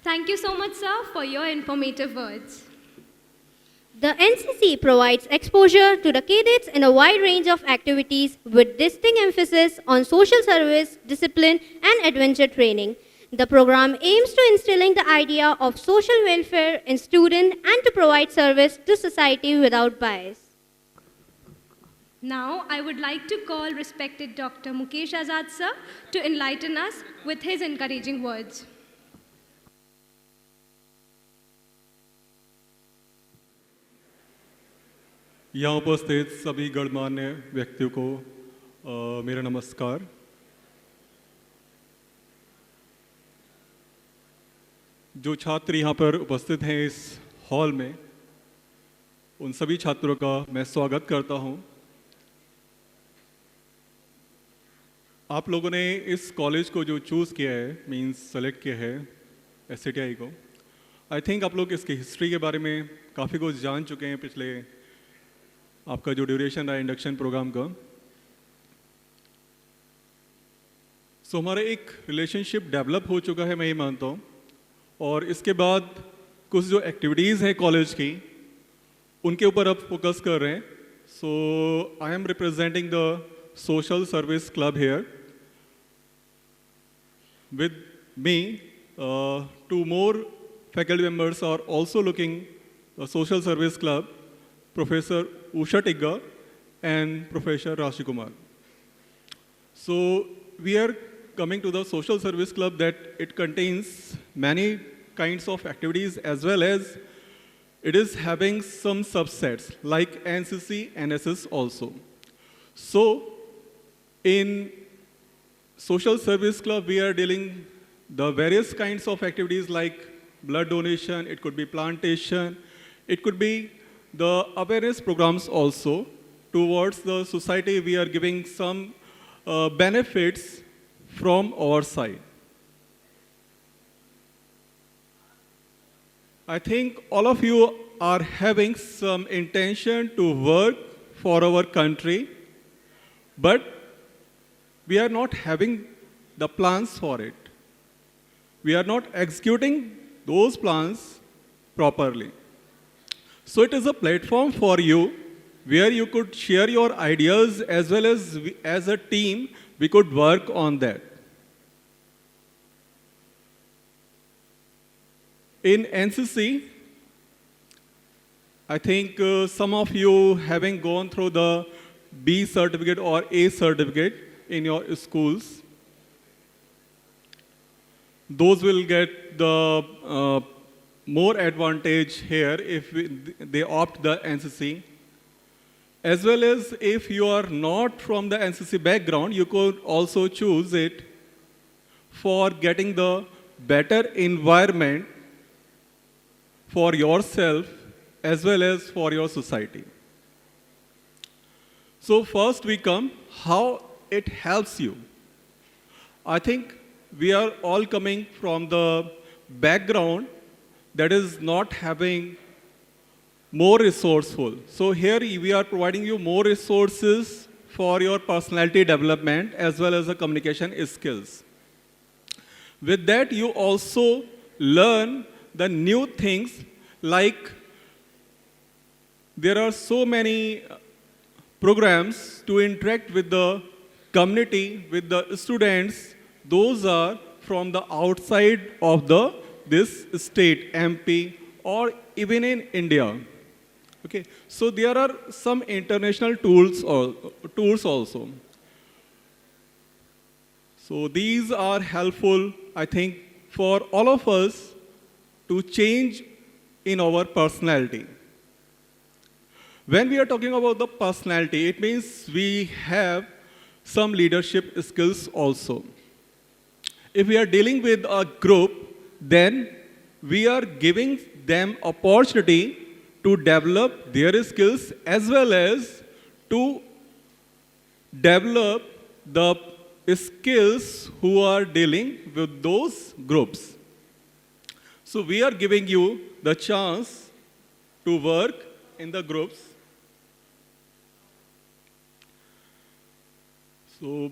Thank you so much, sir, for your informative words. The NCC provides exposure to the cadets in a wide range of activities with distinct emphasis on social service, discipline, and adventure training. The program aims to instilling the idea of social welfare in students and to provide service to society without bias. Now, I would like to call respected Dr. Mukesh Azad, sir, to enlighten us with his encouraging words. यहाँ उपस्थित सभी गणमान्य व्यक्तियों को मेरा नमस्कार। जो छात्र यहाँ पर उपस्थित हैं इस हॉल में, उन सभी छात्रों का मैं स्वागत करता हूँ। आप लोगों ने इस कॉलेज को जो चूज़ किया है, मींस सेलेक्ट किया है SATI को, आई थिंक आप लोग इसकी हिस्ट्री के बारे में काफ़ी कुछ जान चुके हैं पिछले आपका जो ड्यूरेशन रहा इंडक्शन प्रोग्राम का। सो हमारा एक रिलेशनशिप डेवलप हो चुका है, मैं ये मानता हूँ। और इसके बाद कुछ जो एक्टिविटीज़ हैं कॉलेज की, उनके ऊपर अब फोकस कर रहे हैं। So I am representing the social service club here with me. Two more faculty members are also looking the social service club, Professor Usha Tigga and Professor Rashi Kumar. So we are coming to the social service club that it contains many kinds of activities as well as it is having some subsets like NCC, NSS also. So in social service club, we are dealing the various kinds of activities like blood donation, it could be plantation, it could be the awareness programs also. Towards the society, we are giving some benefits from our side. I think all of you are having some intention to work for our country, but we are not having the plans for it. We are not executing those plans properly. So it is a platform for you where you could share your ideas as well as a team, we could work on that. In NCC, I think some of you having gone through the B certificate or A certificate in your schools. Those will get the more advantage here if they opt the NCC. As well as if you are not from the NCC background, you could also choose it for getting the better environment for yourself as well as for your society. So first we come, how it helps you. I think we are all coming from the background that is not having more resourceful. So here we are providing you more resources for your personality development as well as the communication skills. With that, you also learn the new things like there are so many programs to interact with the community, with the students. Those are from the outside of this state, MP, or even in India. Okay, so there are some international tours also. So these are helpful, I think, for all of us to change in our personality. When we are talking about the personality, it means we have some leadership skills also. If we are dealing with a group, then we are giving them opportunity to develop their skills as well as to develop the skills who are dealing with those groups. So we are giving you the chance to work in the groups. So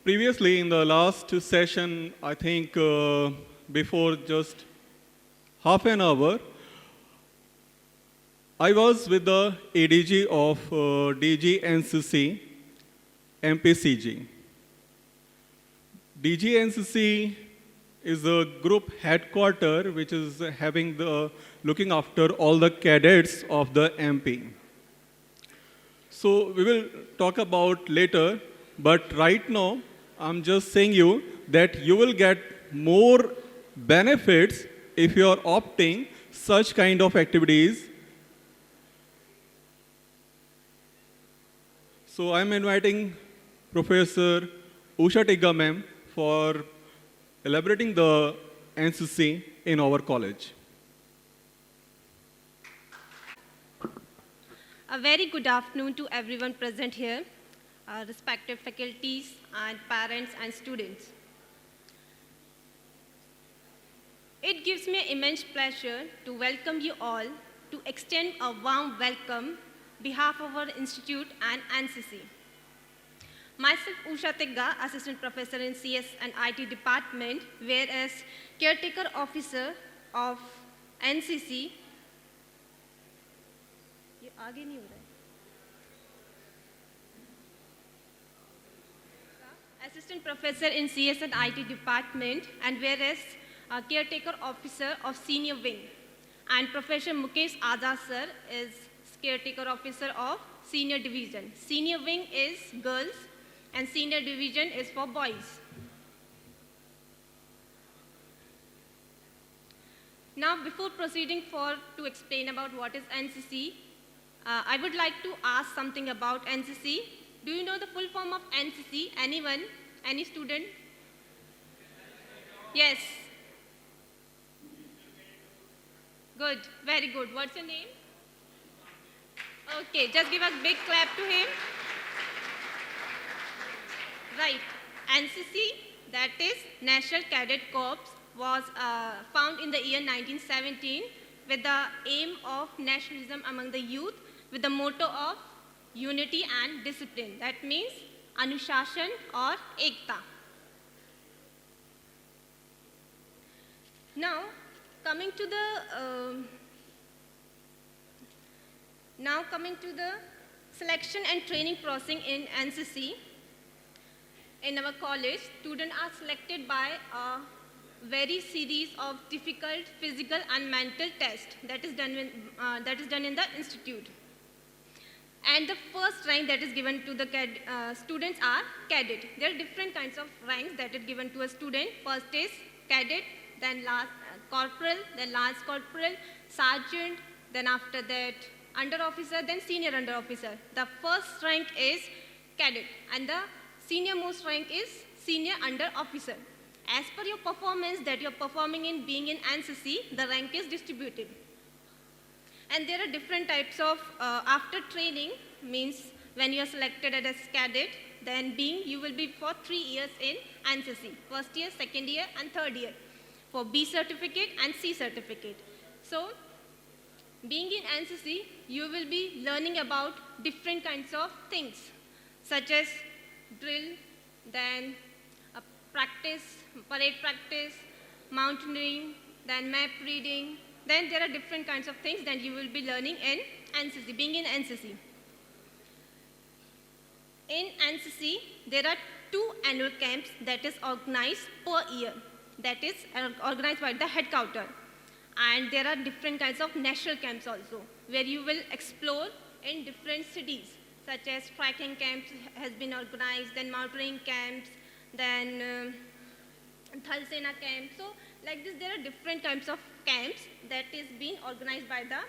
previously in the last session, I think before just half an hour, I was with the ADG of DGNCC, MPCG. DGNCC is a group headquarter which is having the looking after all the cadets of the MP. So we will talk about later, but right now I'm just saying you that you will get more benefits if you are opting such kind of activities. So I'm inviting Professor Usha Tigga ma'am for elaborating the NCC in our college. A very good afternoon to everyone present here, respected faculties and parents and students. It gives me immense pleasure to welcome you all, to extend a warm welcome on behalf of our institute and NCC. Myself, Usha Tigga, Assistant Professor in CS and IT Department, whereas Caretaker Officer of NCC. ये आगे नहीं हो रहा है. Assistant Professor in CS and IT Department, and whereas Caretaker Officer of Senior Wing. And Professor Mukesh Azad sir is Caretaker Officer of Senior Division. Senior Wing is girls and Senior Division is for boys. Now, before proceeding to explain about what is NCC, I would like to ask something about NCC. Do you know the full form of NCC? Anyone? Any student? Yes. Good, very good. What's your name? Okay, just give a big clap to him. Right, NCC, that is National Cadet Corps, was found in the year 1917 with the aim of nationalism among the youth with the motto of unity and discipline. That means Anushashan or Ekta. Now, coming to the selection and training process in NCC. In our college, students are selected by a very series of difficult physical and mental tests that is done in the institute. And the first rank that is given to the students are cadet. There are different kinds of ranks that are given to a student. First is cadet, then last corporal, then lance corporal, sergeant, then after that under officer, then senior under officer. The first rank is cadet and the senior most rank is senior under officer. As per your performance that you're performing in being in NCC, the rank is distributed. And there are different types of, after training, means when you're selected as cadet, then you will be for 3 years in NCC. First year, second year, and third year. For B certificate and C certificate. So, being in NCC, you will be learning about different kinds of things, such as drill, then parade practice, mountaineering, then map reading. Then there are different kinds of things that you will be learning in NCC, being in NCC. In NCC, there are 2 annual camps that is organized per year. That is organized by the headquarter. And there are different kinds of national camps also, where you will explore in different cities, such as trekking camps has been organized, then mountaineering camps, then Thal Sena camp. So like this, there are different types of camps that is being organized by the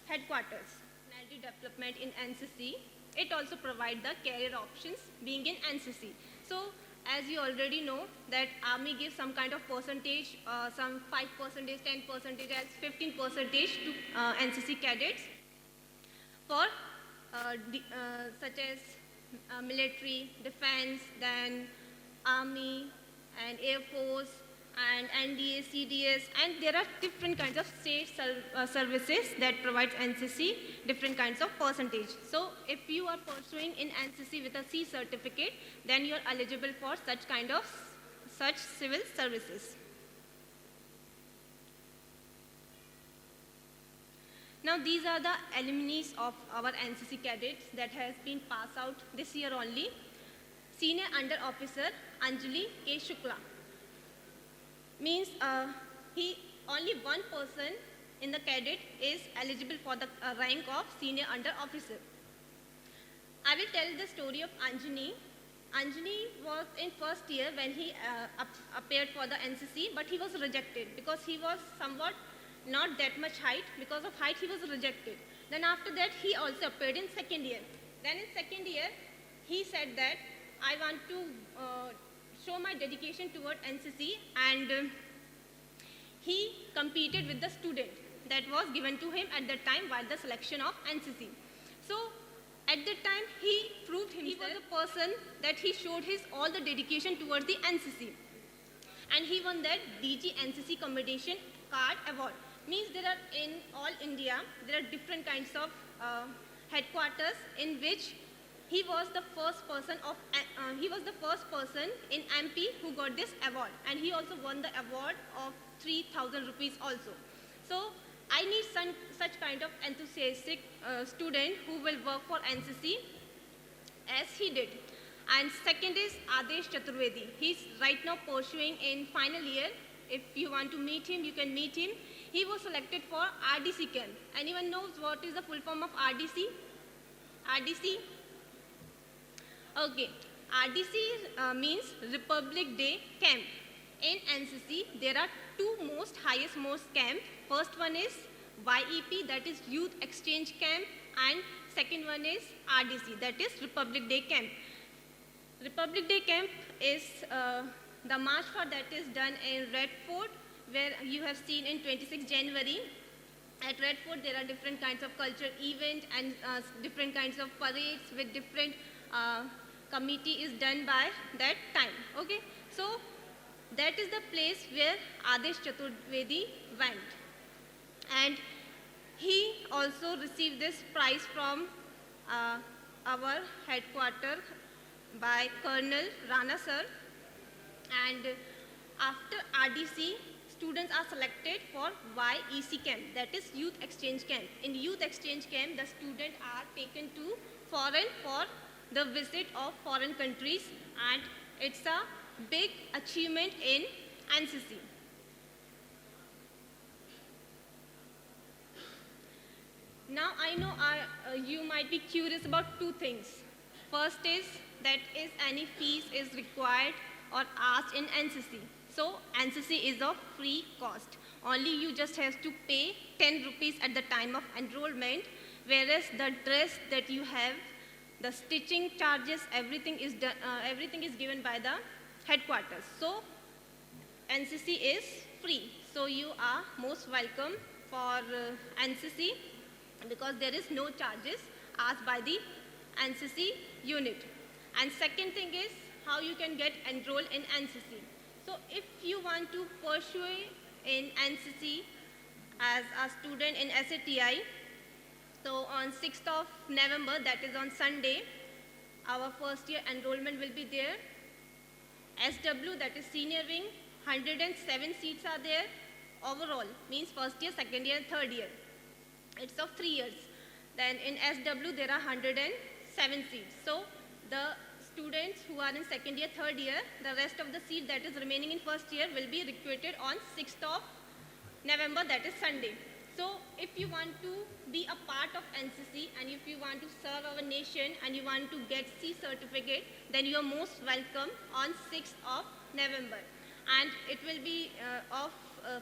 headquarters. Personality development in NCC, it also provides the career options being in NCC. So as you already know that Army gives some kind of percentage, some 5%, 10%, as 15% to NCC cadets for such as military, defense, then Army and Air Force and NDA, CDS, and there are different kinds of state services that provides NCC different kinds of percentage. So if you are pursuing in NCC with a C certificate, then you are eligible for such civil services. Now these are the alumni of our NCC cadets that has been passed out this year only. Senior Under Officer Anjali K. Shukla. Means he only one person in the cadet is eligible for the rank of Senior Under Officer. I will tell the story of Anjani. Anjani was in first year when he appeared for the NCC, but he was rejected because he was somewhat not that much height. Because of height, he was rejected. Then after that, he also appeared in second year. Then in second year, he said that I want to show my dedication toward NCC, and he competed with the student that was given to him at that time while the selection of NCC. So at that time, he proved himself. He was a person that he showed his all the dedication towards the NCC. And he won that DG NCC Commendation Card Award. Means there are in all India, there are different kinds of headquarters in which he was the first person in MP who got this award. And he also won the award of 3,000 rupees also. So I need such kind of enthusiastic student who will work for NCC as he did. And second is Adesh Chaturvedi. He's right now pursuing in final year. If you want to meet him, you can meet him. He was selected for RDC camp. Anyone knows what is the full form of RDC? RDC? Okay. RDC means Republic Day Camp. In NCC, there are two highest camp. First one is YEP, that is Youth Exchange Camp, and second one is RDC, that is Republic Day Camp. Republic Day Camp is the march for that is done in Red Fort, where you have seen in 26 January. At Red Fort, there are different kinds of cultural events and different kinds of parades with different committee is done by that time. Okay, so that is the place where Adesh Chaturvedi went. And he also received this prize from our headquarters by Colonel Rana sir. And after RDC, students are selected for YEC camp, that is Youth Exchange Camp. In Youth Exchange Camp, the students are taken to foreign for the visit of foreign countries, and it's a big achievement in NCC. Now I know you might be curious about two things. First is that is any fees is required or asked in NCC. So NCC is of free cost. Only you just have to pay 10 rupees at the time of enrollment, whereas the dress that you have, the stitching charges, everything is given by the headquarters. So NCC is free. So you are most welcome for NCC because there is no charges asked by the NCC unit. And second thing is how you can get enrolled in NCC. So if you want to pursue in NCC as a student in SATI, so on 6th of November, that is on Sunday, our first year enrollment will be there. SW, that is senior wing, 107 seats are there overall, means first year, second year, and third year. It's of 3 years. Then in SW, there are 107 seats. So the students who are in second year, third year, the rest of the seat that is remaining in first year will be recruited on 6th of November, that is Sunday. So if you want to be a part of NCC and if you want to serve our nation and you want to get C certificate, then you are most welcome on 6th of November. And it will be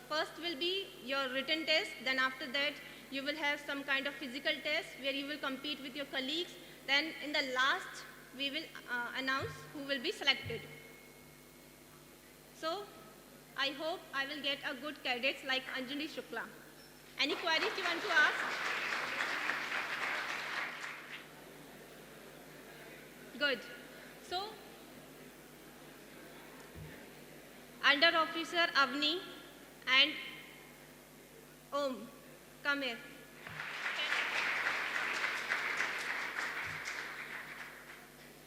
first will be your written test, then after that you will have some kind of physical test where you will compete with your colleagues. Then in the last, we will announce who will be selected. So I hope I will get a good cadets like Anjali Shukla. Any queries you want to ask? Good. So, Under Officer Avni and Om, come here.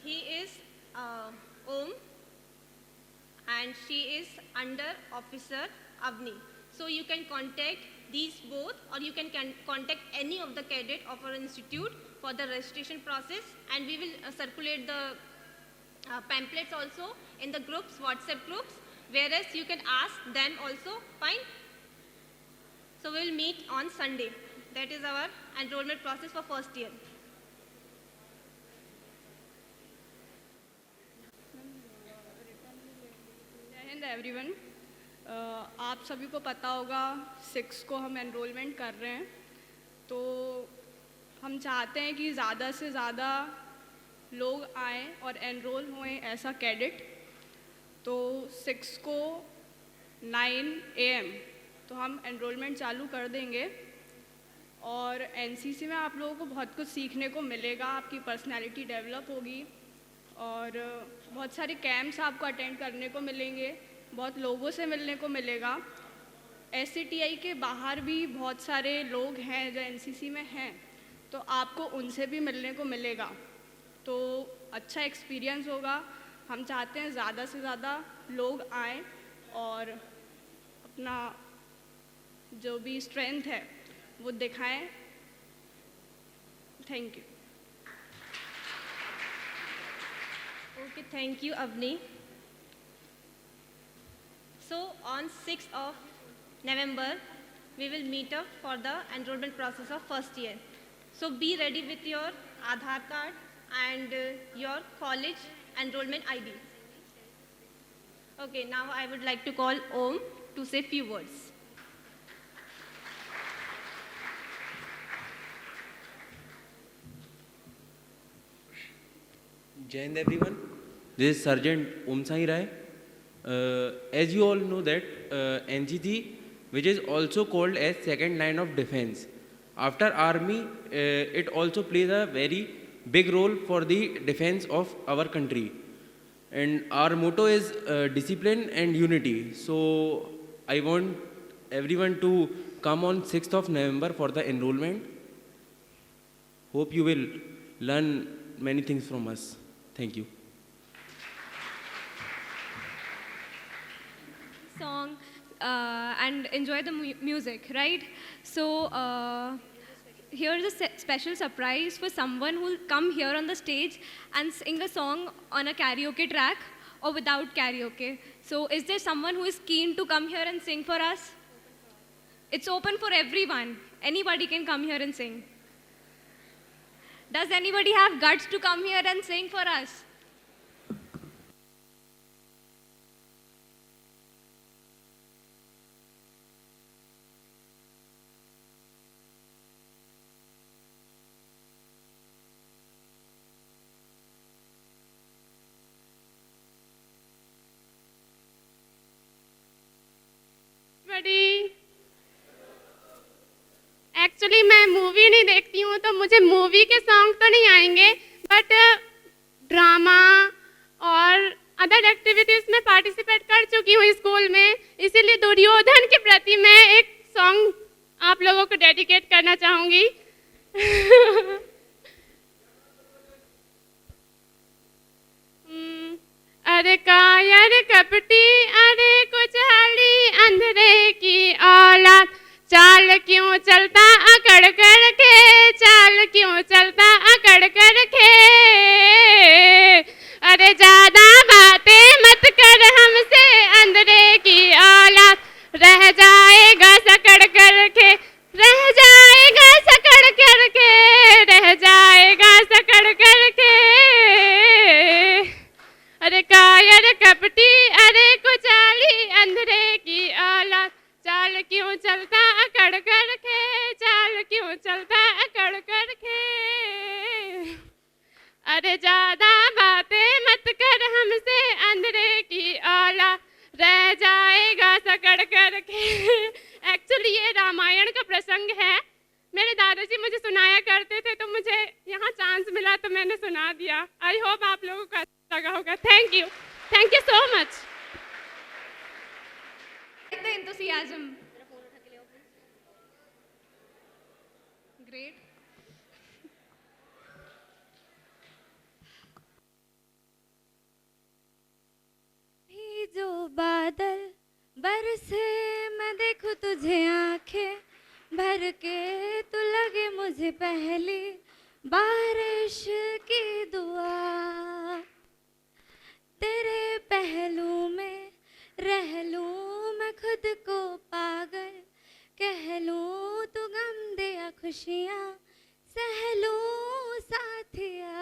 He is Om and she is Under Officer Avni. So you can contact these both, or you can contact any of the cadet of our institute for the registration process, and we will circulate the pamphlets also in the groups, WhatsApp groups, whereas you can ask them also, fine? So we will meet on Sunday. That is our enrollment process for first year. जय Hind everyone. आप सभी को पता होगा 6 को हम enrolment कर रहे हैं, तो हम चाहते हैं कि ज़्यादा से ज़्यादा लोग आएँ और एनरोल होएं ऐसा कैडेट। तो 6 को 9 AM तो हम एनरोलमेंट चालू कर देंगे, और एनसीसी में आप लोगों को बहुत कुछ सीखने को मिलेगा, आपकी पर्सनैलिटी डेवलप होगी, और बहुत सारे कैंप्स आपको अटेंड करने को मिलेंगे, बहुत लोगों से मिलने को मिलेगा। SATI के बाहर भी बहुत सारे लोग हैं जो एनसीसी में हैं, तो आपको उनसे भी मिलने को मिलेगा, तो अच्छा एक्सपीरियंस होगा। हम चाहते हैं ज़्यादा से ज़्यादा लोग आएँ और अपना जो भी स्ट्रेंथ है वो दिखाएं। Thank you. Okay, thank you, Avni. So on 6th of November, we will meet up for the enrollment process of first year. So be ready with your Aadhaar card and your college enrollment ID. Okay, now I would like to call Om to say few words. Jai Hind everyone. This is Sergeant Om Sai Rai. As you all know that NCT, which is also called as second line of defense, after army, it also plays a very big role for the defense of our country. And our motto is discipline and unity. So I want everyone to come on 6th of November for the enrollment. Hope you will learn many things from us. Thank you. Song and enjoy the music, right? So here's a special surprise for someone who will come here on the stage and sing a song on a karaoke track or without karaoke. So is there someone who is keen to come here and sing for us? It's open for everyone. Anybody can come here and sing. Does anybody have guts to come here and sing for us? Actually मैं movie नहीं देखती हूँ, तो मुझे movie के song तो नहीं आएंगे, बट ड्रामा और अदर एक्टिविटीज़ में पार्टिसिपेट कर चुकी हूँ स्कूल में, इसीलिए दुर्योधन के प्रति मैं एक सॉन्ग आप लोगों को डेडिकेट करना चाहूँगी। अरे कायर कपटी, अरे कुछ हाली अंधेरे की औलाद, चाल क्यों चलता अकड़ कर के, चाल क्यों चलता अकड़ कर के, अरे ज्यादा बातें मत कर हमसे अंधेरे की औलाद, रह जाएगा सकड़ कर के, रह जाएगा सकड़ कर के, रह जाएगा सकड़ कर के। अरे कायर कपटी, अरे कुचाली अंधेरे की औलाद, चाल क्यों चलता अकड़ कर के, चाल क्यों चलता अकड़ कर के, अरे ज्यादा बातें मत कर हमसे अंधेरे की औलाद, रह जाएगा सकड़ कर के। एक्चुअली ये रामायण का प्रसंग है, मेरे दादाजी मुझे सुनाया करते थे, तो मुझे यहाँ चांस मिला तो मैंने सुना दिया। आई होप आप लोगों को अच्छा लगा होगा। Thank you so much. The enthusiasm. Great. भी जो बादल बरसे मैं देखूं तुझे आंखें बारिश की दुआ, तेरे पहलू में रह लूं मैं खुद को पागल, कह लूं तू गम दे या खुशियाँ सह लूं साथिया।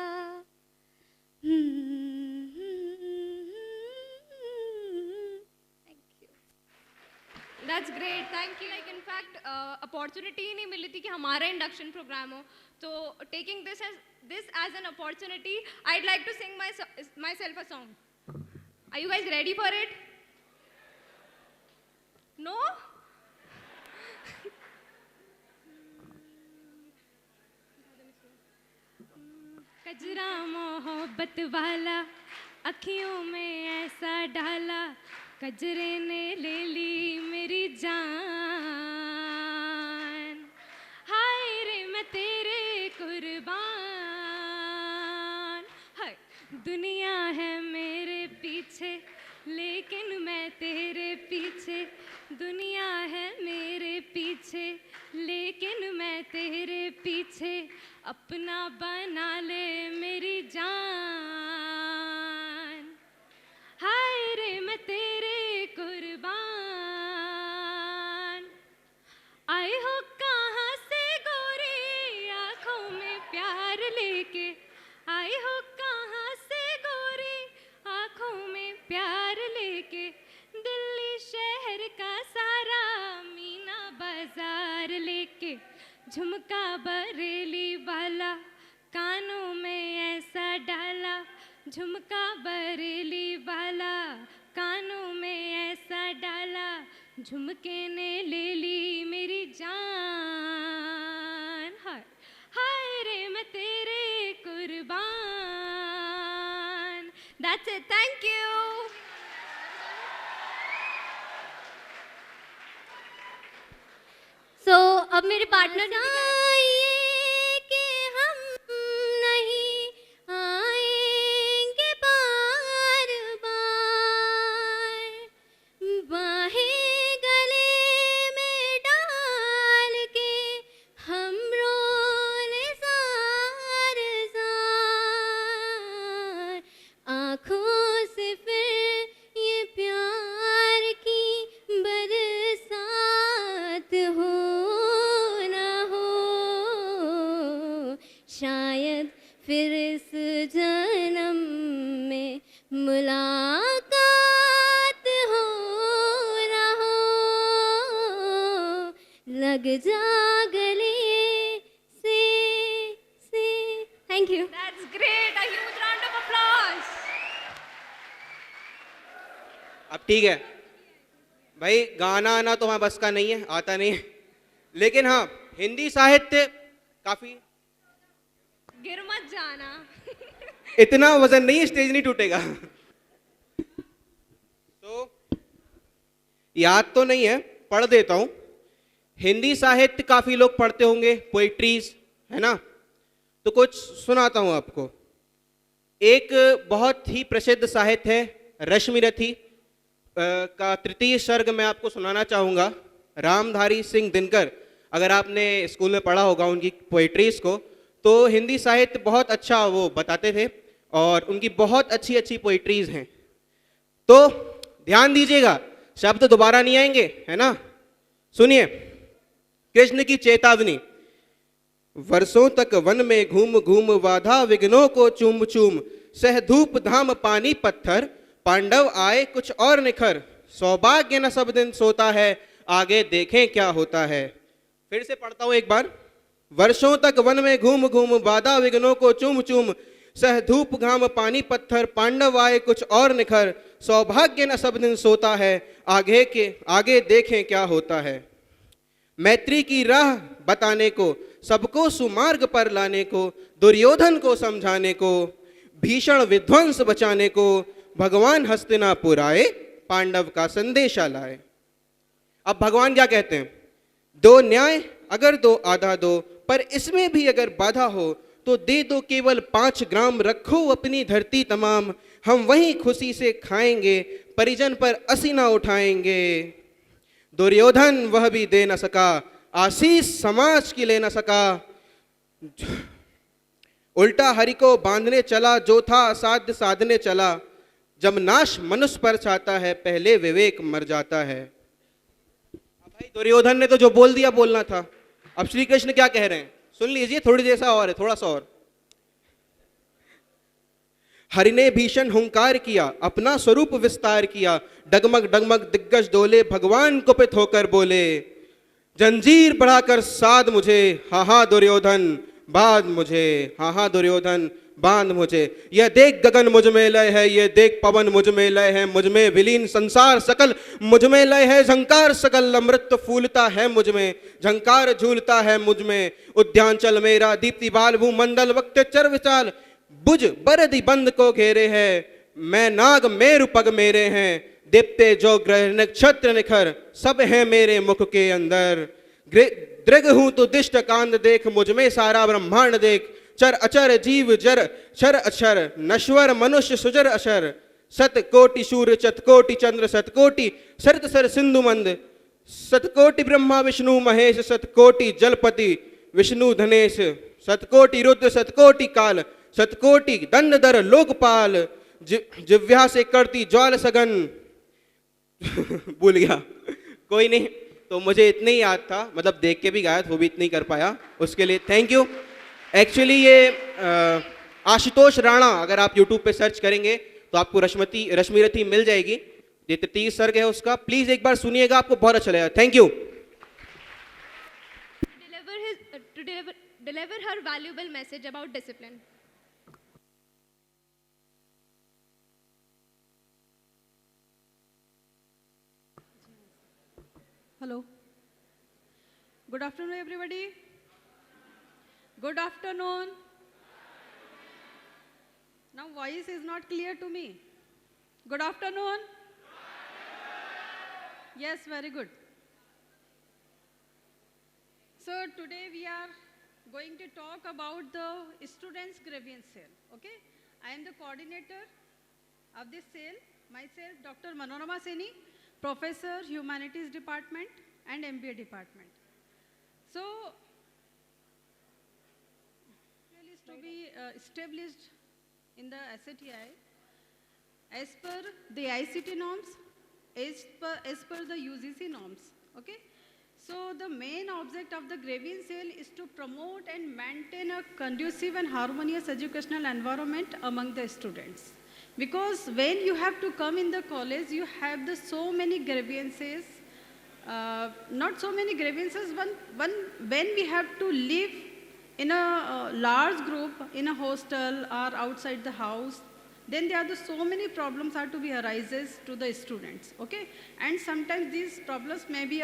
Thank you. That's great. Thank you. Like in fact, opportunity ही नहीं मिली थी कि हमारा induction program हो. So taking this as an opportunity, I'd like to sing myself a song. Are you guys ready for it? No? कजरा मोहब्बत वाला अखियों में ऐसा डाला, कजरे ने ले ली मेरी जान, हाय रे मैं तेरे कुर्बान। हाय दुनिया है मेरे पीछे लेकिन मैं तेरे पीछे, दुनिया है मेरे पीछे लेकिन मैं तेरे पीछे, अपना बना ले मेरी जान, हाय रे मैं तेरे कुर्बान। आए हो कहाँ से गोरी आँखों में प्यार लेके, आए हो कहाँ से गोरी आँखों में प्यार लेके, दिल्ली शहर का सारा मीना बाजार लेके, झुमका बरेली वाला कानों में ऐसा डाला, झुमका बरेली वाला कानों में ऐसा डाला, झुमके ने ले ली मेरी जान, हाय हाय रे मैं तेरे कुर्बान। That's it. Thank you. So अब मेरे पार्टनर कि हम नहीं आएंगे बार बार, बाहें गले में डाल के हम रोने ज़ार ज़ार, आँखों से फिर ये प्यार की बरसात हो ना हो, शायद फिर इस जन्म में मुलाकात हो ना हो, लग जा गले से। Thank you. That's great. A huge round of applause. अब ठीक है भाई, गाना आना तो हमारे बस का नहीं है, आता नहीं है, लेकिन हाँ हिंदी साहित्य काफी, गिर मत जाना। इतना वजन नहीं, स्टेज नहीं टूटेगा। तो याद तो नहीं है, पढ़ देता हूं। हिंदी साहित्य काफी लोग पढ़ते होंगे, पोइट्रीज है ना, तो कुछ सुनाता हूं आपको। एक बहुत ही प्रसिद्ध साहित्य है रश्मिरथी का तृतीय सर्ग मैं आपको सुनाना चाहूँगा। रामधारी सिंह दिनकर, अगर आपने स्कूल में पढ़ा होगा उनकी पोइट्रीज को, तो हिंदी साहित्य बहुत अच्छा वो बताते थे और उनकी बहुत अच्छी अच्छी पोइट्रीज हैं। तो ध्यान दीजिएगा, शब्द दोबारा नहीं आएंगे, है ना। सुनिए, कृष्ण की चेतावनी। वर्षों तक वन में घूम घूम बाधा विघ्नों को चूम चूम, सह धूप धाम पानी पत्थर, पांडव आए कुछ और निखर, सौभाग्य न सब दिन सोता है, आगे देखें क्या होता है। फिर से पढ़ता हूं एक बार। वर्षों तक वन में घूम घूम बाधा विघ्नों को चूम चूम, सह धूप घाम पानी पत्थर, पांडव आए कुछ और निखर, सौभाग्य न सब दिन सोता है, आगे देखें क्या होता है। मैत्री की राह बताने को, सबको सुमार्ग पर लाने को, दुर्योधन को समझाने को, भीषण विध्वंस बचाने को, भगवान हस्तिनापुर आए, पांडव का संदेशा लाए। अब भगवान क्या कहते हैं? दो न्याय अगर दो आधा दो, पर इसमें भी अगर बाधा हो तो दे दो केवल 5 ग्राम, रखो अपनी धरती तमाम, हम वहीं खुशी से खाएंगे, परिजन पर असीना उठाएंगे। दुर्योधन वह भी दे न सका, आशीष समाज की ले न सका, उल्टा हरि को बांधने चला, जो था असाध्य साधने चला। जब नाश मनुष्य पर छाता है, पहले विवेक मर जाता है। भाई दुर्योधन ने तो जो बोल दिया बोलना था। अब श्री कृष्ण क्या कह रहे हैं सुन लीजिए, थोड़ी देर सा और है, थोड़ा सा और। हरि ने भीषण हुंकार किया, अपना स्वरूप विस्तार किया। डगमग डगमग दिग्गज डोले, भगवान कुपित होकर बोले, जंजीर बढ़ाकर साध मुझे, हा दुर्योधन बांध मुझे, हा दुर्योधन बांध मुझे। यह देख गगन मुझ में लय है, यह देख पवन मुझ में लय है, मुझ में विलीन संसार सकल मुझ में लय है। झंकार सकल अमृत फूलता है मुझ में, झंकार झूलता है मुझ में। उद्यानचल मेरा दीप्ति बाल भूमंडल वक्त चर विचाल, बुझ बरदि बंद को घेरे है। मैं नाग मेरु पग मेरे हैं, दीप्ते जो ग्रह नक्षत्र निखर, सब है मेरे मुख के अंदर। दृग हूं तो दिष्ट कांद देख, मुझ में सारा ब्रह्मांड देख। चर अचर जीव जर क्षर अक्षर, नश्वर मनुष्य सुजर अशर। सतकोटि सूर्य चतकोटि चंद्र, सतकोटि सरित सर सिंधु मंद। सतकोटि ब्रह्मा विष्णु महेश, सतकोटि जलपति विष्णु धनेश। सतकोटि रुद्र सतकोटि काल, सतकोटि दंडधर लोकपाल। जिव्या से करती ज्वाल सघन। भूल गया, कोई नहीं। तो मुझे इतने ही याद था, मतलब देख के भी गाया, वो भी इतनी कर पाया, उसके लिए थैंक यू। एक्चुअली ये आशुतोष राणा, अगर आप यूट्यूब पे सर्च करेंगे तो आपको रश्मिरथी मिल जाएगी। ये तृतीय सर्ग है उसका, प्लीज एक बार सुनिएगा, आपको बहुत अच्छा लगेगा। Thank you. Deliver her valuable message about discipline. Hello. Good afternoon, everybody. Good afternoon. Now, voice is not clear to me. Good afternoon. Yes, very good. So, today we are going to talk about the students' grievance cell. Okay? I am the coordinator of this cell. Myself, Dr. Manorama Seni, Professor, Humanities Department and MBA Department. So, is to be established in the SATI as per the ICT norms, as per the UGC norms. Okay? So, the main object of the grievance cell is to promote and maintain a conducive and harmonious educational environment among the students. Because when you have to come in the college, you have so many grievances, not so many grievances, when we have to live in a large group, in a hostel or outside the house, then there are so many problems are to be arises to the students, okay? And sometimes these problems may be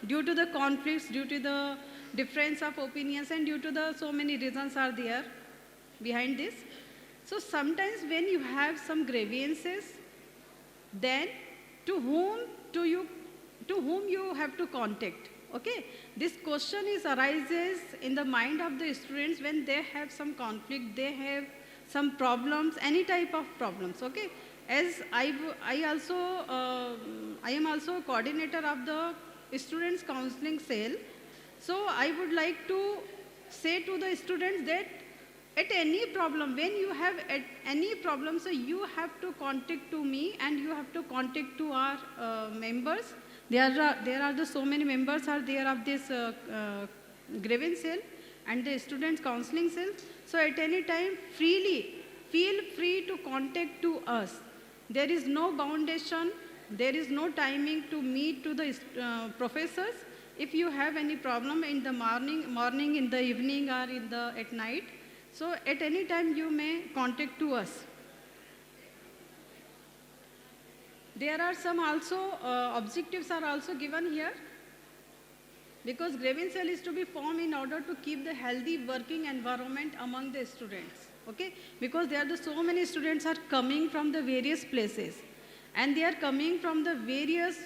due to the conflicts, due to the difference of opinions, and due to the so many reasons are there behind this. So sometimes when you have some grievances, then to whom you have to contact, okay? This question arises in the mind of the students when they have some conflict, they have some problems, any type of problems, okay? As I am also a coordinator of the students counseling cell. So I would like to say to the students that at any problem, when you have any problem, so you have to contact to me and you have to contact to our members. There are so many members are there of this grievance cell and the students counseling cell. So at any time, feel free to contact to us. There is no foundation, there is no timing to meet to the professors. If you have any problem in the morning, in the evening or at night, so at any time you may contact to us. There are some also objectives are also given here, because grievance cell is to be formed in order to keep the healthy working environment among the students, okay? Because there are so many students are coming from the various places, and they are coming from the various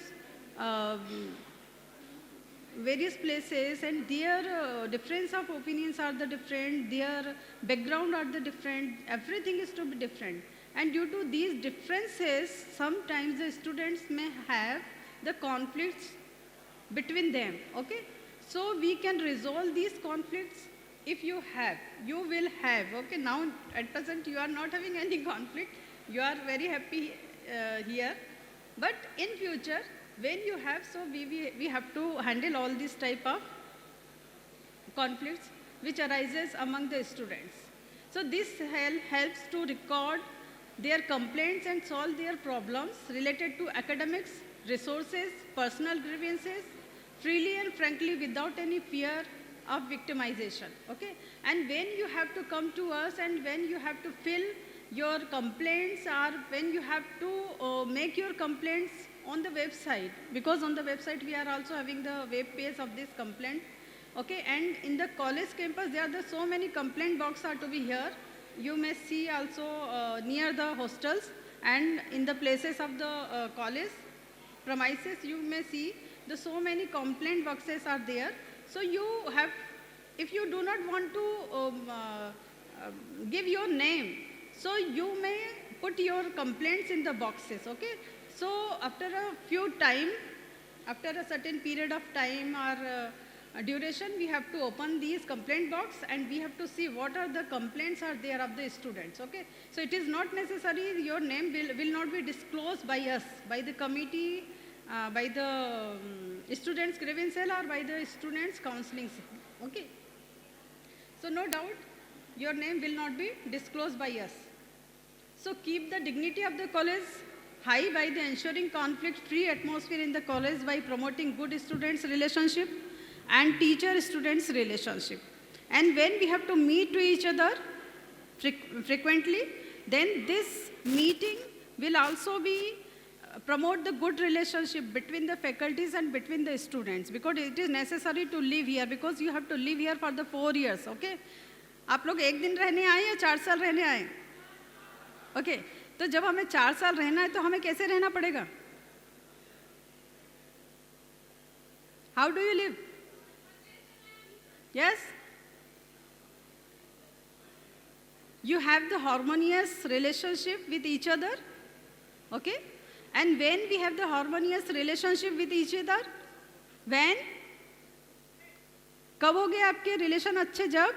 places, and their difference of opinions are the different, their background are the different, everything is to be different. And due to these differences, sometimes the students may have the conflicts between them, okay? So we can resolve these conflicts if you have, you will have, okay, now at present you are not having any conflict, you are very happy here, but in future, when you have, so we have to handle all these type of conflicts which arises among the students. So this helps to record their complaints and solve their problems related to academics, resources, personal grievances, freely and frankly without any fear of victimization, okay? And when you have to come to us and when you have to fill your complaints or when you have to make your complaints on the website, because on the website we are also having the web page of this complaint, okay? And in the college campus there are so many complaint boxes are to be here. You may see also near the hostels and in the places of the college premises, you may see the so many complaint boxes are there. So you have, if you do not want to give your name, so you may put your complaints in the boxes, okay? So after a few time, after a certain period of time or duration, we have to open these complaint box and we have to see what are the complaints are there of the students, okay? So it is not necessary your name will not be disclosed by us, by the committee, by the students grievance cell or by the students counseling cell, okay? So no doubt your name will not be disclosed by us. So keep the dignity of the college high by the ensuring conflict-free atmosphere in the college by promoting good students relationship and teacher-students relationship. And when we have to meet to each other frequently, then this meeting will also be promote the good relationship between the faculties and between the students, because it is necessary to live here, because you have to live here for the 4 years, okay? आप लोग एक दिन रहने आए या 4 साल रहने आए? ओके, तो जब हमें 4 साल रहना है तो हमें कैसे रहना पड़ेगा? How do you live? Yes? You have the harmonious relationship with each other, okay? And when we have the harmonious relationship with each other, when? कब होंगे आपके रिलेशन अच्छे? जब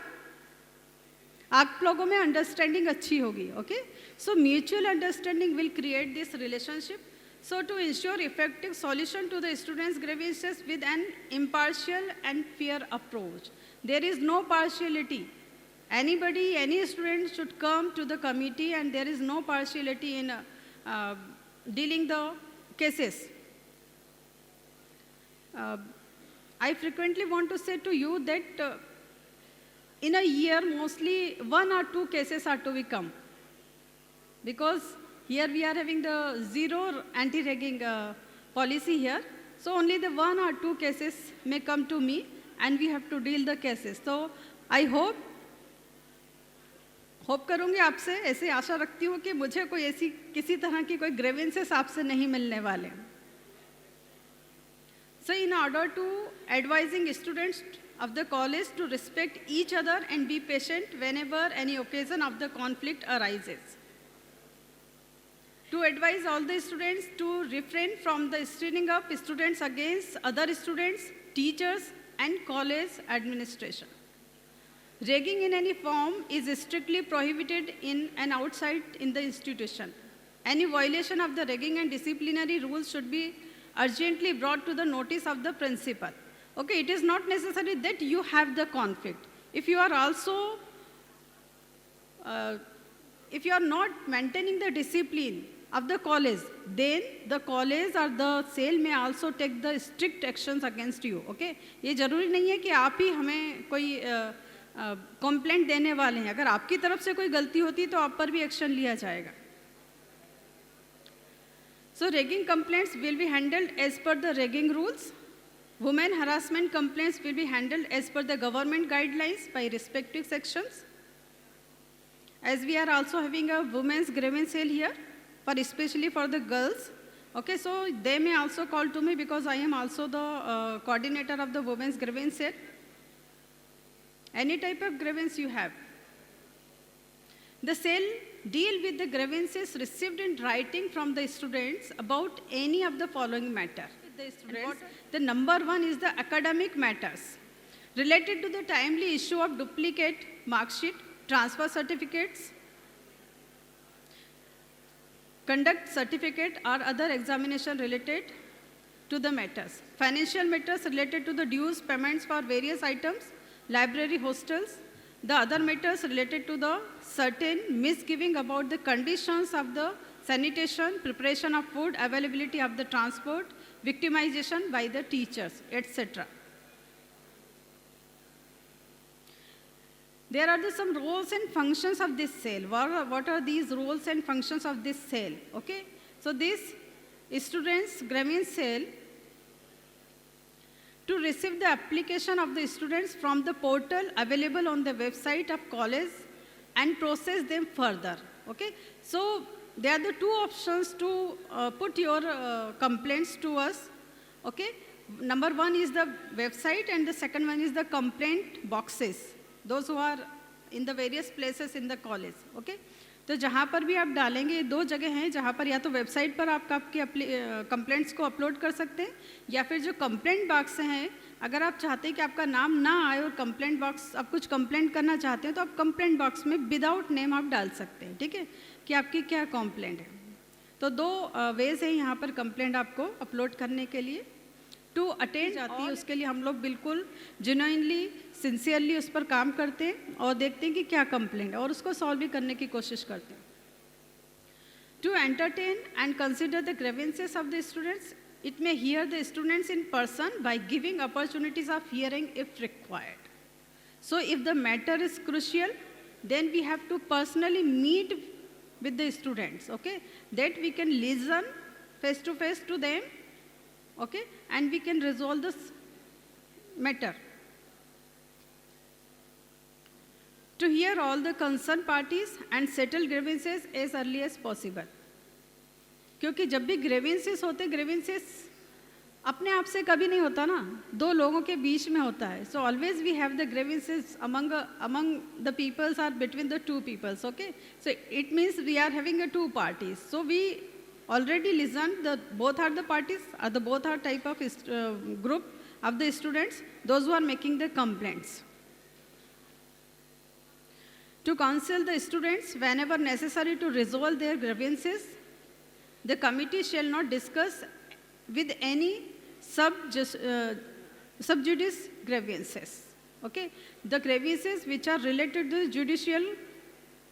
आप लोगों में अंडरस्टैंडिंग अच्छी होगी, okay? So mutual understanding will create this relationship. So to ensure effective solution to the students' grievances with an impartial and fair approach. There is no partiality. Anybody, any student should come to the committee and there is no partiality in dealing the cases. I frequently want to say to you that in a year, mostly 1 or 2 cases are to become. Because here we are having the zero anti-ragging policy here. So only the 1 or 2 cases may come to me and we have to deal the cases. So I hope करूँगी आपसे, ऐसे आशा रखती हूँ कि मुझे कोई ऐसी किसी तरह की कोई ग्रीवेंसेस आपसे नहीं मिलने वाले. So in order to advising students of the college to respect each other and be patient whenever any occasion of the conflict arises. To advise all the students to refrain from the stirring up students against other students, teachers and college administration. Ragging in any form is strictly prohibited in and outside in the institution. Any violation of the ragging and disciplinary rules should be urgently brought to the notice of the principal. Okay, it is not necessary that you have the conflict. If you are also, if you are not maintaining the discipline of the college, then the college or the cell may also take the strict actions against you. Okay, ये जरूरी नहीं है कि आप ही हमें कोई complaint देने वाले हैं. अगर आपकी तरफ से कोई गलती होती तो आप पर भी एक्शन लिया जाएगा. So ragging complaints will be handled as per the ragging rules. Women harassment complaints will be handled as per the government guidelines by respective sections. As we are also having a women's grievance cell here, for especially for the girls. Okay, so they may also call to me because I am also the coordinator of the women's grievance cell. Any type of grievance you have. The cell deal with the grievances received in writing from the students about any of the following matter. The number 1 is the academic matters. related to the timely issue of duplicate mark sheet, transfer certificates, conduct certificate or other examination related to the matters. Financial matters related to the dues payments for various items, library hostels, the other matters related to the certain misgiving about the conditions of the sanitation, preparation of food, availability of the transport, victimization by the teachers, etc. There are some roles and functions of this cell. What are these roles and functions of this cell? Okay? So this students' grievance cell to receive the application of the students from the portal available on the website of college and process them further. Okay? So there are the two options to put your complaints to us. Okay? Number one is the website and the second one is the complaint boxes. Those who are in the various places in the college. Okay? तो जहाँ पर भी आप डालेंगे, ये दो जगह हैं जहाँ पर या तो वेबसाइट पर आप आपकी कंप्लेंट्स को अपलोड कर सकते हैं या फिर जो कंप्लेंट बॉक्स हैं, अगर आप चाहते हैं कि आपका नाम ना आए और कंप्लेंट बॉक्स आप कुछ कंप्लेंट करना चाहते हैं तो आप कंप्लेंट बॉक्स में विदाउट नेम आप डाल सकते हैं, ठीक है, कि आपकी क्या कंप्लेंट है. तो दो वेज है यहाँ पर कंप्लेंट आपको अपलोड करने के लिए. टू अटेंड जाती है उसके लिए हम लोग बिल्कुल जेन्युइनली सिंसियरली उस पर काम करते हैं और देखते हैं कि क्या कंप्लेंट है और उसको सॉल्व भी करने की कोशिश करते हैं. To entertain and consider the grievances of the students, it may hear the students in person by giving opportunities of hearing if required. So if the matter is crucial then we have to personally meet with the students, okay, that we can listen face to face to them, okay, and we can resolve this matter. To hear all the concerned parties and settle grievances as early as possible. क्योंकि जब भी grievances होते, grievances अपने आप से कभी नहीं होता ना, दो लोगों के बीच में होता है. So always we have the grievances among the peoples or between the two peoples, okay. So it means we are having a two parties. So we already listened, both are the parties, or both are type of group of the students, those who are making the complaints. To counsel the students whenever necessary to resolve their grievances, the committee shall not discuss with any sub judice grievances. Okay? The grievances which are related to judicial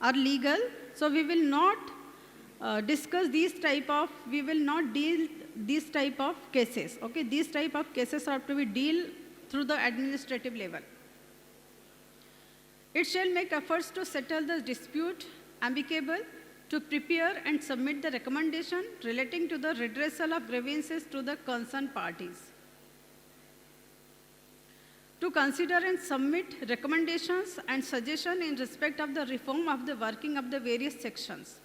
or legal, so we will not discuss we will not deal these type of cases. Okay? These type of cases are to be dealt through the administrative level. It shall make efforts to settle the dispute amicable, to prepare and submit the recommendation relating to the redressal of grievances to the concerned parties. To consider and submit recommendations and suggestions in respect of the reform of the working of the various sections.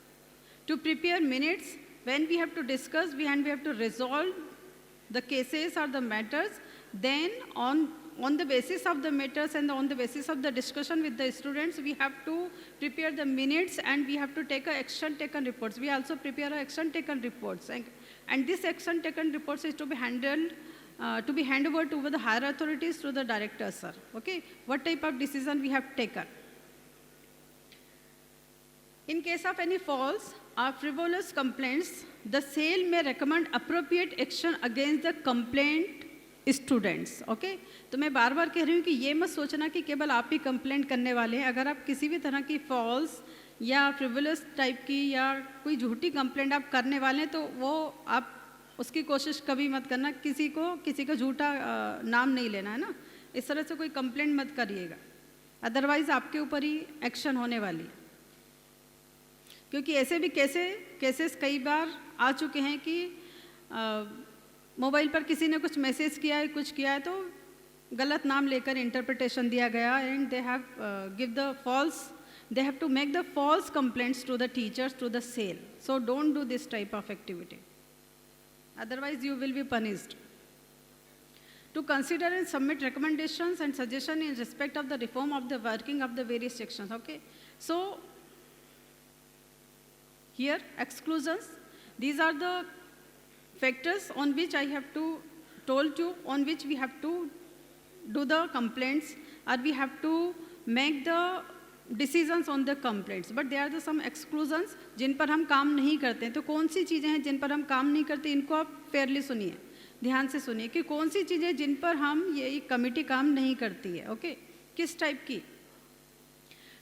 To prepare minutes when we have to discuss and we have to resolve the cases or the matters, then on the basis of the matters and on the basis of the discussion with the students, we have to prepare the minutes and we have to take action taken reports. We also prepare action taken reports. And this action taken reports is to be handled, to be handed over to the higher authorities, to the director, sir. Okay? What type of decision we have taken. In case of any false or frivolous complaints, the cell may recommend appropriate action against the complaint students. Okay, तो मैं बार बार कह रही हूँ कि ये मत सोचना कि केवल आप ही कंप्लेंट करने वाले हैं. अगर आप किसी भी तरह की फॉल्स या फ्रिवुलस टाइप की या कोई झूठी कंप्लेंट आप करने वाले हैं तो वो आप उसकी कोशिश कभी मत करना. किसी का झूठा नाम नहीं लेना है ना. इस तरह से कोई कंप्लेंट मत करिएगा, अदरवाइज आपके ऊपर ही एक्शन होने वाली है. क्योंकि ऐसे भी केसेस कई बार आ चुके हैं कि मोबाइल पर किसी ने कुछ मैसेज किया है, कुछ किया है तो गलत नाम लेकर इंटरप्रिटेशन दिया गया and they have to make the false complaints to the teachers, to the cell. So don't do this type of activity, otherwise you will be punished. To consider and submit recommendations and suggestions in respect of the reform of the working of the various sections. Okay, so here exclusions, these are the factors on which I have to told you, on which we have to do the complaints, or we have to make the decisions on the complaints. But there are some exclusions जिन पर हम काम नहीं करते हैं. तो कौन सी चीज़ें हैं जिन पर हम काम नहीं करते, इनको आप फेयरली सुनिए, ध्यान से सुनिए कि कौन सी चीज़ें जिन पर हम ये कमिटी काम नहीं करती है. ओके, किस टाइप की?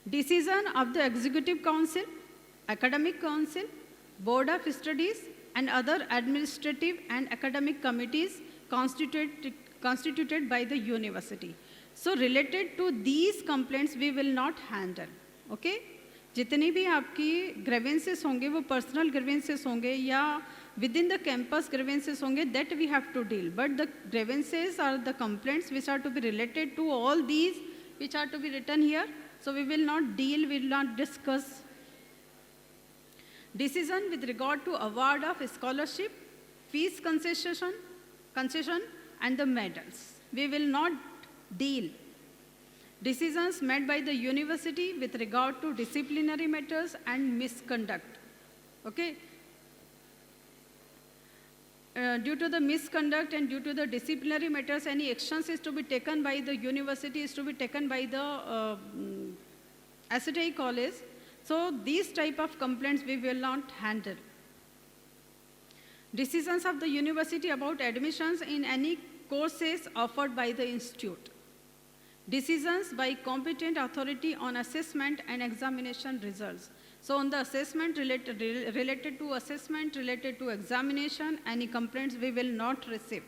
Decision of the Executive Council, Academic Council, Board of Studies, and other administrative and academic committees constituted by the university. So related to these complaints we will not handle. Okay? जितनी भी आपकी grievances होंगे वो personal grievances होंगे या within the campus grievances होंगे, that we have to deal. But the grievances are the complaints which are to be related to all these which are to be written here. So we will not deal, we will not discuss. Decision with regard to award of scholarship, fees concession and the medals. We will not deal. Decisions made by the university with regard to disciplinary matters and misconduct. Okay? Due to the misconduct and due to the disciplinary matters, any actions is to be taken by the university, is to be taken by the SATI college. So these type of complaints we will not handle. Decisions of the university about admissions in any courses offered by the institute. Decisions by competent authority on assessment and examination results. So on the assessment related to assessment, related to examination, any complaints we will not receive.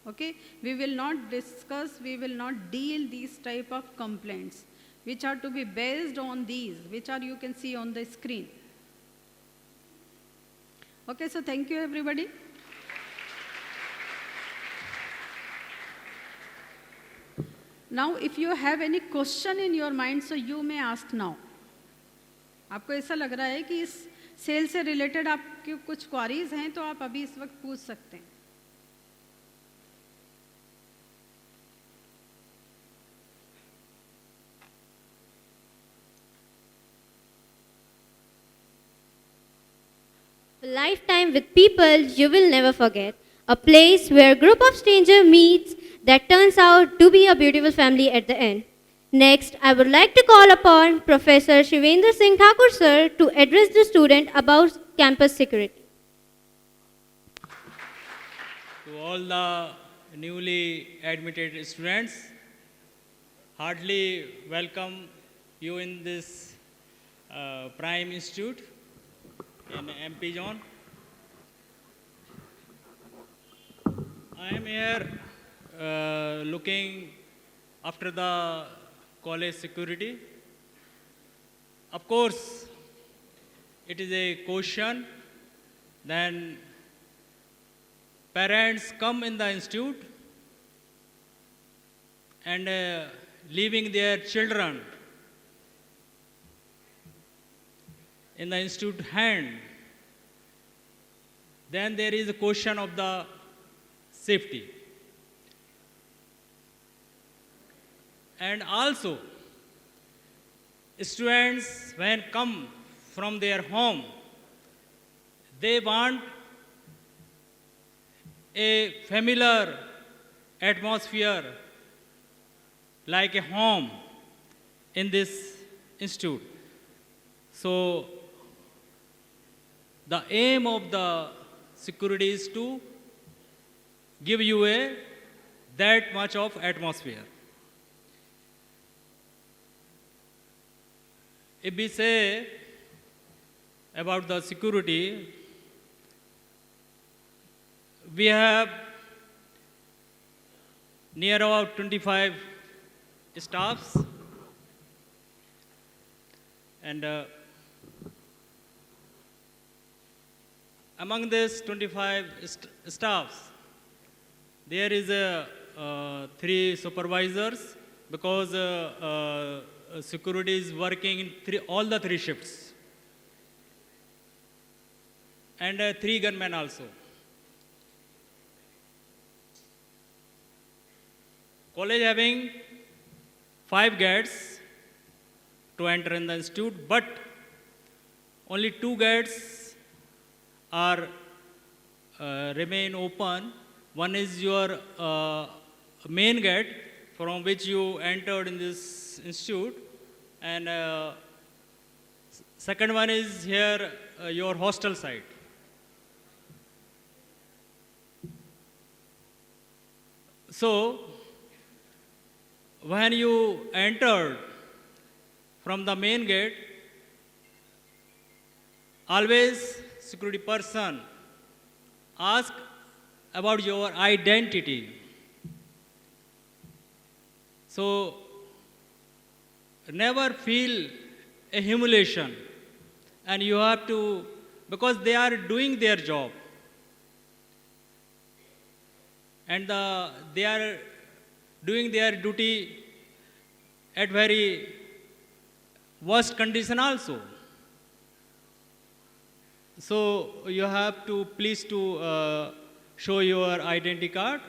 Okay? We will not discuss, we will not deal these type of complaints, which are to be based on these, which are you can see on the screen. Okay, so thank you everybody. Now if you have any question in your mind, so you may ask now. आपको ऐसा लग रहा है कि इस cell से related आपके कुछ क्वारीज हैं तो आप अभी इस वक्त पूछ सकते हैं. A lifetime with people you will never forget. A place where a group of strangers meets that turns out to be a beautiful family at the end. Next, I would like to call upon Professor Shivendra Singh Thakur sir to address the student about campus security. To all the newly admitted students, heartily welcome you in this Prime Institute in MP Zone. I am here looking after the college security. Of course, it is a question. Then parents come in the institute and leaving their children in the institute hand. Then there is a question of the safety. And also, students when come from their home, they want a familiar atmosphere like a home in this institute. So, the aim of the security is to give you that much of atmosphere. If we say about the security, we have near about 25 staffs, and among these 25 staffs, there is 3 supervisors, because security is working in all the 3 shifts, and 3 gunmen also. College having 5 gates to enter in the institute, but only 2 gates are remain open. One is your main gate from which you entered in this institute, and second one is here your hostel site. So, when you entered from the main gate, always security person ask about your identity. So, never feel a humiliation, and you have to, because they are doing their job, and they are doing their duty at very worst condition also. So you have to please to show your identity card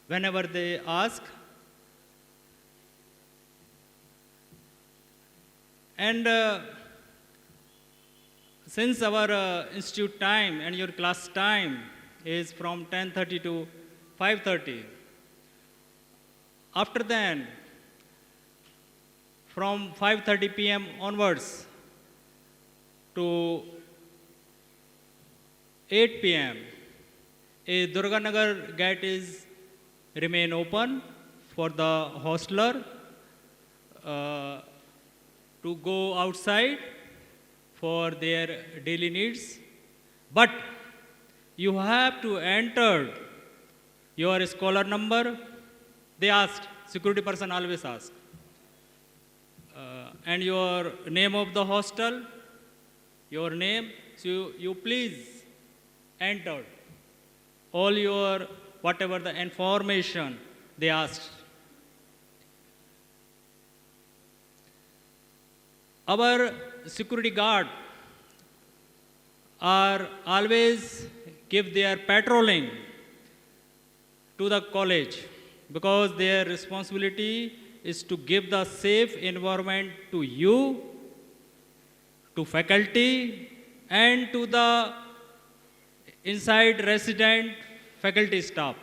whenever they ask. And since our institute time and your class time is from 10:30 to 5:30, after then, from 5:30 p.m. onwards to 8 p.m., a Durganagar gate is remain open for the hostler to go outside for their daily needs. But you have to enter your scholar number. They asked, security person always asks. And your name of the hostel, your name, so you please enter all your, whatever the information they asked. Our security guard are always give their patrolling to the college, because their responsibility is to give the safe environment to you, to faculty, and to the inside resident faculty staff.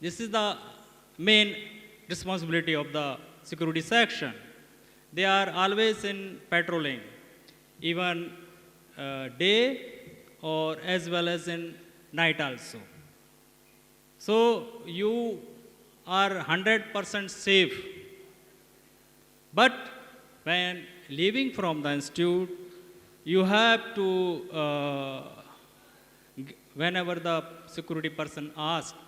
This is the main responsibility of the security section. They are always in patrolling, even day or as well as in night also. So you are 100% safe. But when leaving from the institute, you have to, whenever the security person asks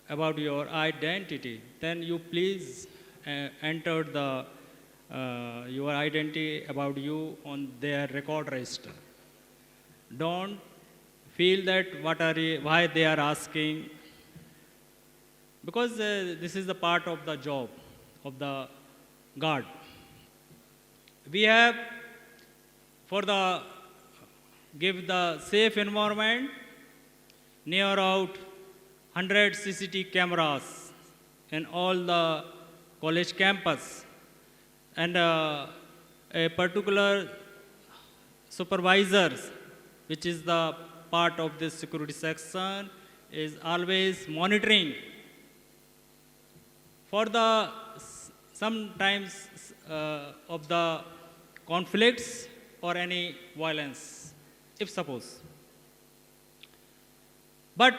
about your identity, then you please enter the your identity about you on their record register. Don't feel that why they are asking, because this is the part of the job of the guard. We have for the give the safe environment near out 100 CCTV cameras in all the college campus, and a particular supervisors, which is the part of this security section, is always monitoring for the sometimes of the conflicts or any violence, if suppose. But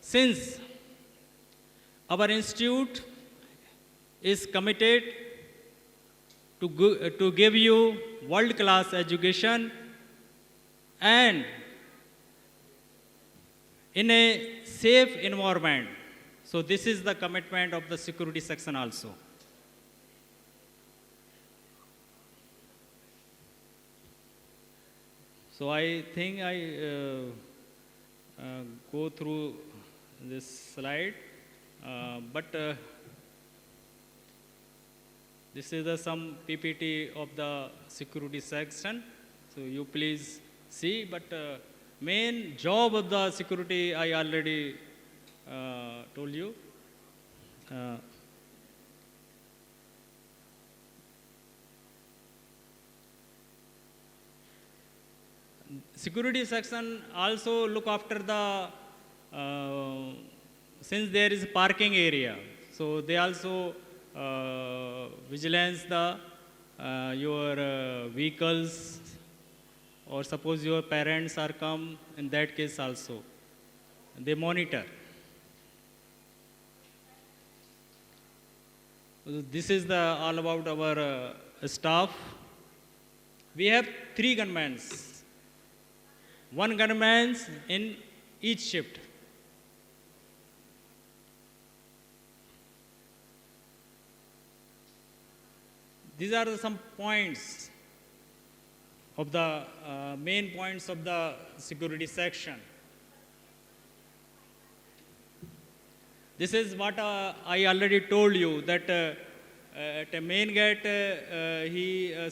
since our institute is committed to give you world-class education and in a safe environment, so this is the commitment of the security section also. So I think I go through this slide, but this is some PPT of the security section. So you please see, but main job of the security I already told you. Security section also look after the since there is parking area, so they also vigilance the your vehicles, or suppose your parents are come, in that case also they monitor. This is the all about our staff. We have 3 gunmen, one gunman in each shift. These are some points of the main points of the security section. This is what I already told you, that at a main gate,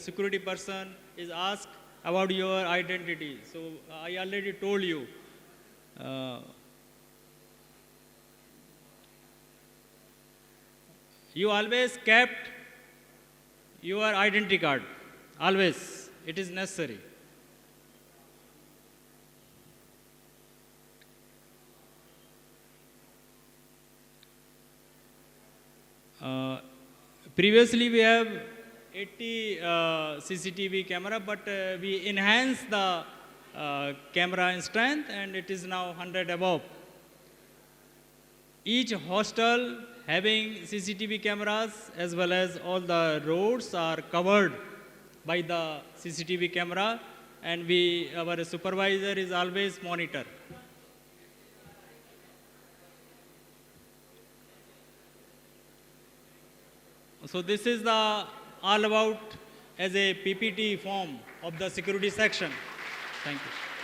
security person is asked about your identity. So I already told you. You always kept your identity card, always. It is necessary. Previously we have 80 CCTV camera, but we enhanced the camera in strength, and it is now 100 above. Each hostel having CCTV cameras, as well as all the roads are covered by the CCTV camera, and our supervisor is always monitor. So this is the all about as a PPT form of the security section. Thank you.